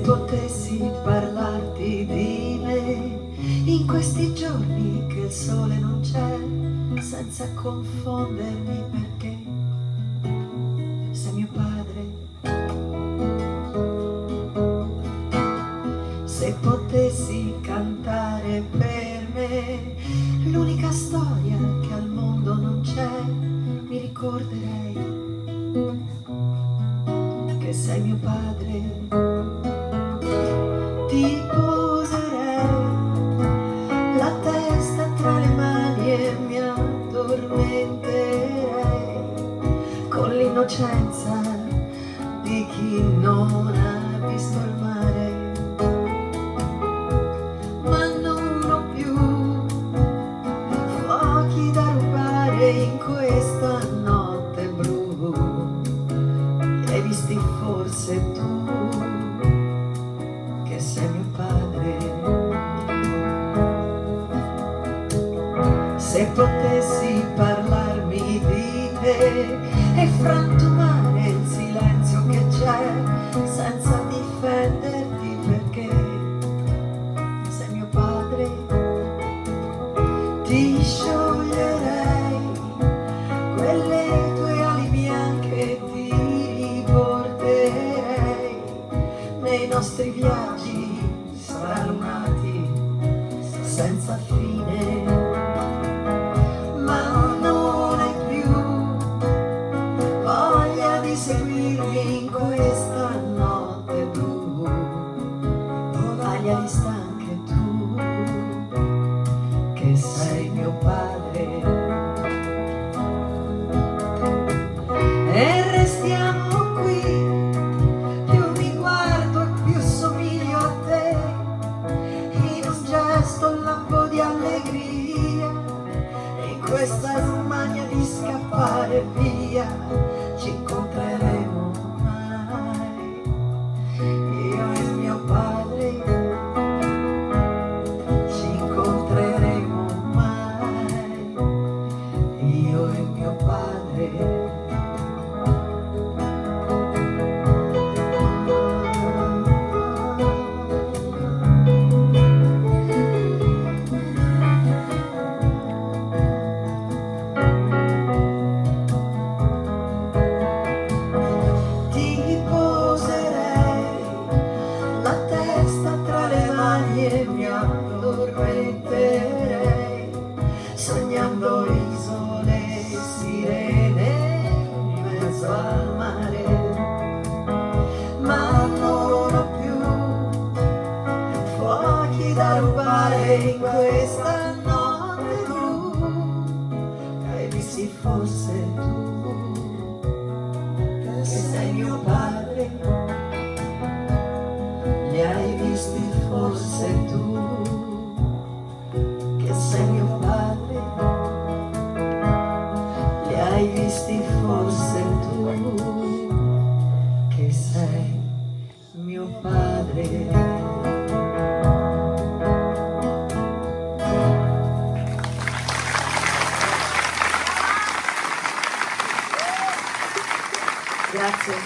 potessi parlarti di me in questi giorni che il sole non c'è, senza confondermi perché sei mio padre. Se potessi cantare per me l'unica storia che al mondo non c'è, mi ricorderei che sei mio padre. Ti poserei la testa tra le mani e mi addormenterei con l'innocenza di chi non ha visto il mare. Ma non ho più fuochi da rubare in questa notte blu. Li hai visti forse tu, che sei mio padre. Se potessi parlarmi di te e frantumare il silenzio che c'è, senza difenderti perché sei mio padre, ti scioglierei quelle tue ali bianche e ti riporterei nei nostri viaggi stralunati senza fine. Ma non hai più voglia di seguirmi in questa notte blu, voglia di sta anche tu, che sei mio padre. E restiamo qui, più mi guardo e più somiglio a te, in un gesto un lampo di allegria, in questa smania di scappare via. Ci incontreremo mai, io e mio padre, ci incontreremo mai, io e mio padre. E mi addormenterei sognando isole e sirene in mezzo al mare. Ma non ho più fuochi da rubare in questa notte blu. E vissi forse tu, che sei mio padre, li hai visti forse tu, che sei mio padre, li hai visti forse tu, che sei mio padre.